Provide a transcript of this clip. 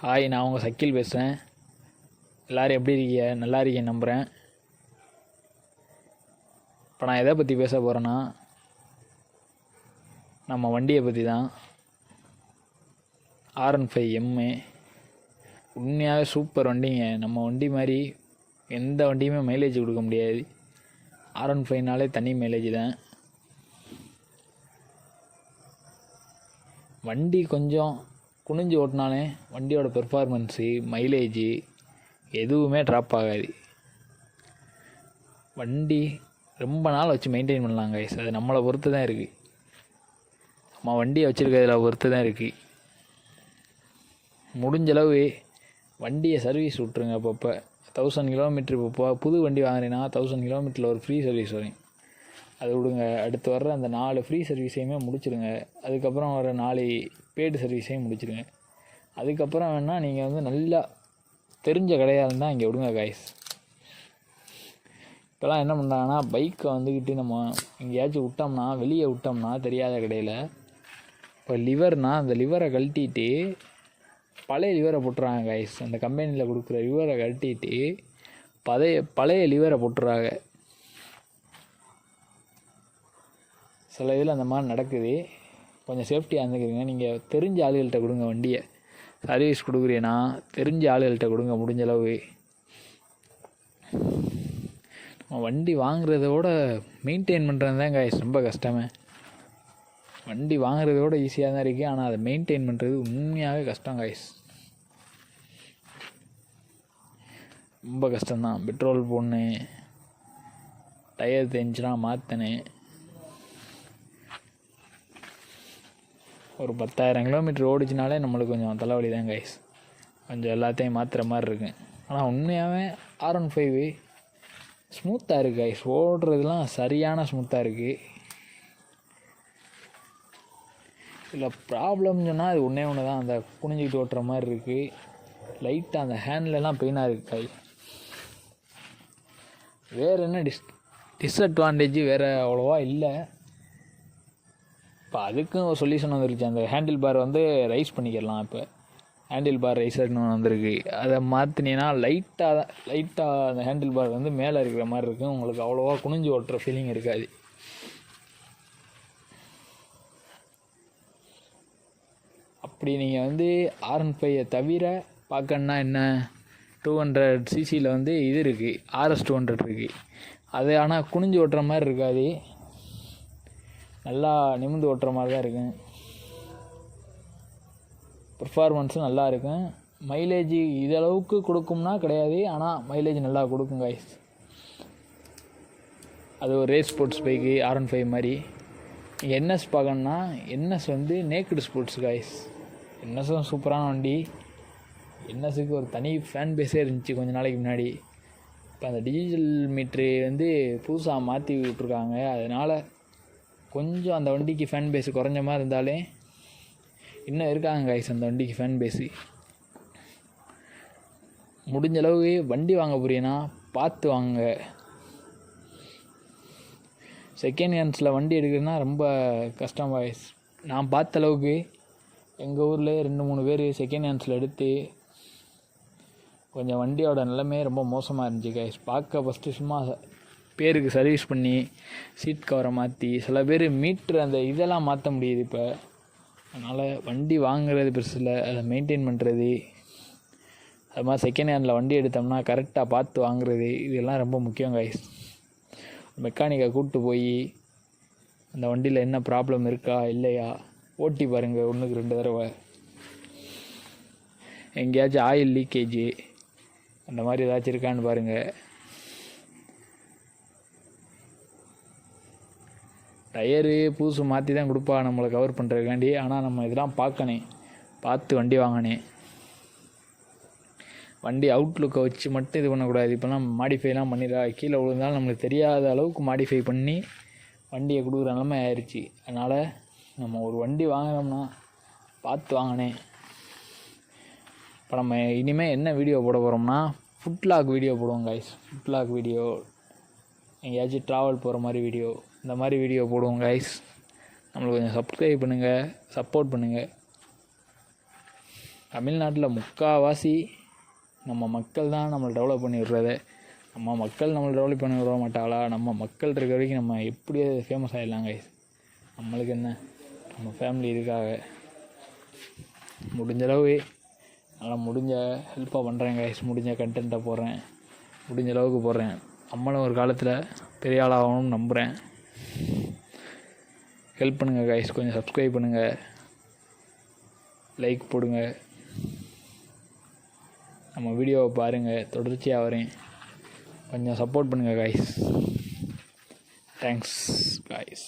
Hi, நான் உங்கள் சக்கில் பேசுகிறேன். எல்லோரும் எப்படி இருக்கீங்க? நல்லா இருக்கீங்க நம்புகிறேன். இப்போ நான் எதை பற்றி பேச போகிறேன்னா, நம்ம வண்டியை பற்றி தான். R15M உண்மையாகவே சூப்பர் வண்டிங்க. நம்ம வண்டி மாதிரி எந்த வண்டியுமே மைலேஜ் கொடுக்க முடியாது. R15நாலே தனி மைலேஜ் தான். வண்டி கொஞ்சம் குனிஞ்சு ஓட்டினாலே வண்டியோட பெர்ஃபார்மன்ஸு, மைலேஜு எதுவுமே ட்ராப் ஆகாது. வண்டி ரொம்ப நாள் வச்சு மெயின்டைன் பண்ணலாங்க. அது நம்மளை பொறுத்து தான் இருக்குது. நம்ம வண்டியை வச்சுருக்கிறதுல பொறுத்து தான் இருக்குது. முடிஞ்சளவு வண்டியை சர்வீஸ் விட்ருங்க. அப்பப்போ 1000 கிலோமீட்ரு இப்போ புது வண்டி வாங்குறீங்கன்னா 1000 கிலோமீட்டரில் ஒரு ஃப்ரீ சர்வீஸ் வரும். அது விடுங்க. அடுத்து வர்ற அந்த 4 ஃப்ரீ சர்வீஸையுமே முடிச்சுடுங்க. அதுக்கப்புறம் வர 4 பெய்டு சர்வீஸையும் முடிச்சுடுங்க. அதுக்கப்புறம் வேணால் நீங்கள் நல்லா தெரிஞ்ச கடையாக இருந்தால் இங்கே விடுங்க காய்ஸ். இப்போலாம் என்ன பண்ணுறாங்கன்னா, பைக்கை வந்துக்கிட்டு நம்ம எங்கேயாச்சும் விட்டோம்னா, வெளியே விட்டோம்னா தெரியாத கடையில், இப்போ லிவர்னால் அந்த லிவரை கழட்டிட்டு பழைய லிவரை போட்டுறாங்க காய்ஸ். அந்த கம்பெனியில் கொடுக்குற லிவரை கழட்டிட்டு பழைய லிவரை போட்டுறாங்க. சில இதில் அந்த மாதிரி நடக்குது. கொஞ்சம் சேஃப்டியாக இருந்துக்கிறீங்க. நீங்கள் தெரிஞ்ச ஆளுகள்கிட்ட கொடுங்க. வண்டியை சர்வீஸ் கொடுக்குறீன்னா தெரிஞ்ச ஆளுகள்கிட்ட கொடுங்க முடிஞ்சளவு. நம்ம வண்டி வாங்குறதோட மெயின்டைன் பண்ணுறது தான் காய்ஸ் ரொம்ப கஷ்டமே. வண்டி வாங்குறதோட ஈஸியாக தான் இருக்குது, ஆனால் அதை மெயின்டைன் பண்ணுறது உண்மையாகவே கஷ்டம் காய்ஸ். ரொம்ப கஷ்டம்தான். பெட்ரோல் போடணும், டயர் தேஞ்சுனா மாற்றினேன். ஒரு 10,000 கிலோமீட்டர் ஓடிச்சினாலே நம்மளுக்கு கொஞ்சம் தலைவலி தான் கைஸ். கொஞ்சம் எல்லாத்தையும் மாற்றுற மாதிரி இருக்கு. ஆனால் உண்மையாகவே R15 ஸ்மூத்தாக இருக்குது கைஸ். ஓடுறதுலாம் சரியான ஸ்மூத்தாக இருக்குது. இல்லை ப்ராப்ளம் சொன்னால் அது ஒன்றே ஒன்று தான். அந்த குனிஞ்சிக்கிட்டு ஓட்டுற மாதிரி இருக்குது. லைட்டாக அந்த ஹேண்ட்லலாம் பெயினாக இருக்குது காய். வேறு என்ன டிஸ்அட்வான்டேஜ் வேறு அவ்வளோவா இல்லை. இப்போ அதுக்கும் ஒரு சொல்யூஷன் வந்துருச்சு. அந்த ஹேண்டில் பார் ரைஸ் பண்ணிக்கிடலாம். இப்போ ஹேண்டில் பார் ரைஸர்னு வந்திருக்கு. அதை மாற்றினீங்கன்னா லைட்டாக அந்த ஹேண்டில் பார் மேலே இருக்கிற மாதிரி இருக்கும். உங்களுக்கு அவ்வளோவா குனிஞ்சு ஓட்டுற ஃபீலிங் இருக்காது. அப்படி நீங்கள் R15 தவிர பார்க்கணுன்னா என்ன, 200cc இது இருக்குது, RS 200 இருக்குது. அது ஆனால் குனிஞ்சு ஓட்டுற மாதிரி இருக்காது. நல்லா நிமிர்ந்து ஓட்டுற மாதிரி தான் இருக்கும். பர்ஃபார்மன்ஸும் நல்லா இருக்கும். மைலேஜ் இதளவுக்கு கொடுக்கும்னா கிடையாது, ஆனால் மைலேஜ் நல்லா கொடுக்கும் காய்ஸ். அது ஒரு ரேஸ் ஸ்போர்ட்ஸ் பைக்கு R15 மாதிரி. NS பார்க்கணுன்னா NS நேக்கடு ஸ்போர்ட்ஸ் காய்ஸ். NSம் சூப்பரான வண்டி. NSக்கு ஒரு தனி ஃபேன் பேஸே இருந்துச்சு கொஞ்ச நாளைக்கு முன்னாடி. இப்போ அந்த டிஜிட்டல் மீட்ரு புதுசாக மாற்றி விட்ருக்காங்க. அதனால் கொஞ்சம் அந்த வண்டிக்கு ஃபேன் பேஸு குறைஞ்ச மாதிரி இருந்தாலே இன்னும் இருக்காங்க காய்ஸ் அந்த வண்டிக்கு ஃபேன் பேஸு. முடிஞ்சளவு வண்டி வாங்க போறீங்கன்னா பார்த்து வாங்க. செகண்ட் ஹேண்ட்ஸில் வண்டி எடுக்கிறதுனா ரொம்ப கஷ்டம் காய்ஸ். நான் பார்த்த அளவுக்கு எங்கள் ஊரில் 2-3 பேர் செகண்ட் ஹேண்ட்ஸில் எடுத்து கொஞ்சம் வண்டியோட நிலைமை ரொம்ப மோசமாக இருந்துச்சு காய்ஸ். பார்க்க ஃபஸ்ட்டு சும்மா பேருக்கு சர்வீஸ் பண்ணி சீட் கவரை மாற்றி, சில பேர் மீட்ரு அந்த இதெல்லாம் மாற்ற முடியுது இப்போ. அதனால் வண்டி வாங்குறது பெருசு இல்லை, அதை மெயின்டைன் பண்ணுறது. அது மாதிரி செகண்ட் ஹேண்டில் வண்டி எடுத்தோம்னா கரெக்டாக பார்த்து வாங்குறது, இதெல்லாம் ரொம்ப முக்கியம் காய்ஸ். மெக்கானிக்கை கூப்பிட்டு போய் அந்த வண்டியில் என்ன ப்ராப்ளம் இருக்கா இல்லையா ஓட்டி பாருங்கள் 1-2 தடவை. எங்கேயாச்சும் ஆயில் லீக்கேஜு அந்த மாதிரி ஏதாச்சும் இருக்கான்னு பாருங்கள். டயரு புதுசு மாற்றி தான் கொடுப்பா நம்மளை கவர் பண்ணுறதுக்காண்டி. ஆனால் நம்ம இதெல்லாம் பார்த்து வண்டி வாங்கினேன். வண்டி அவுட்லுக்கை வச்சு மட்டும் இது பண்ணக்கூடாது. இப்போலாம் மாடிஃபைலாம் பண்ணிடுறா. கீழே விழுந்தாலும் நம்மளுக்கு தெரியாத அளவுக்கு மாடிஃபை பண்ணி வண்டியை கொடுக்குற நிலமை ஆயிடுச்சு. அதனால் நம்ம ஒரு வண்டி வாங்கினோம்னா பார்த்து வாங்கினேன். இப்போ நம்ம இனிமேல் என்ன வீடியோ போட போகிறோம்னா ஃபுட்லாக் வீடியோ போடுவோம் கைஸ். ஃபுட்லாக் வீடியோ, எங்கேயாச்சும் ட்ராவல் போகிற மாதிரி வீடியோ, இந்த மாதிரி வீடியோ போடுவோம் கைஸ். நம்மளுக்கு கொஞ்சம் சப்ஸ்கிரைப் பண்ணுங்கள், சப்போர்ட் பண்ணுங்கள். தமிழ்நாட்டில் முக்கால்வாசி நம்ம மக்கள் தான் நம்மளை டெவலப் பண்ணி விடுறதே. நம்ம மக்கள் நம்மளை டெவலப் பண்ணி விட மாட்டாங்களா? நம்ம மக்கள் இருக்க வரைக்கும் நம்ம எப்படியோ ஃபேமஸ் ஆகிடலாங்க. நம்மளுக்கு என்ன, நம்ம ஃபேமிலி இதுக்காக முடிஞ்சளவு நல்லா முடிஞ்ச ஹெல்ப்பாக பண்ணுறேன் கைஸ். முடிஞ்ச கண்டென்ட்டை போடுறேன், முடிஞ்ச அளவுக்கு போடுறேன். நம்மளும் ஒரு காலத்தில் பெரிய ஆளாகணும்னு நம்புகிறேன். ஹெல்ப் பண்ணுங்கள் கைஸ். கொஞ்சம் சப்ஸ்கிரைப் பண்ணுங்கள், லைக் போடுங்க, நம்ம வீடியோவை பாருங்கள். தொடர்ச்சியாக வரேன், கொஞ்சம் சப்போர்ட் பண்ணுங்கள் கைஸ். Thanks guys.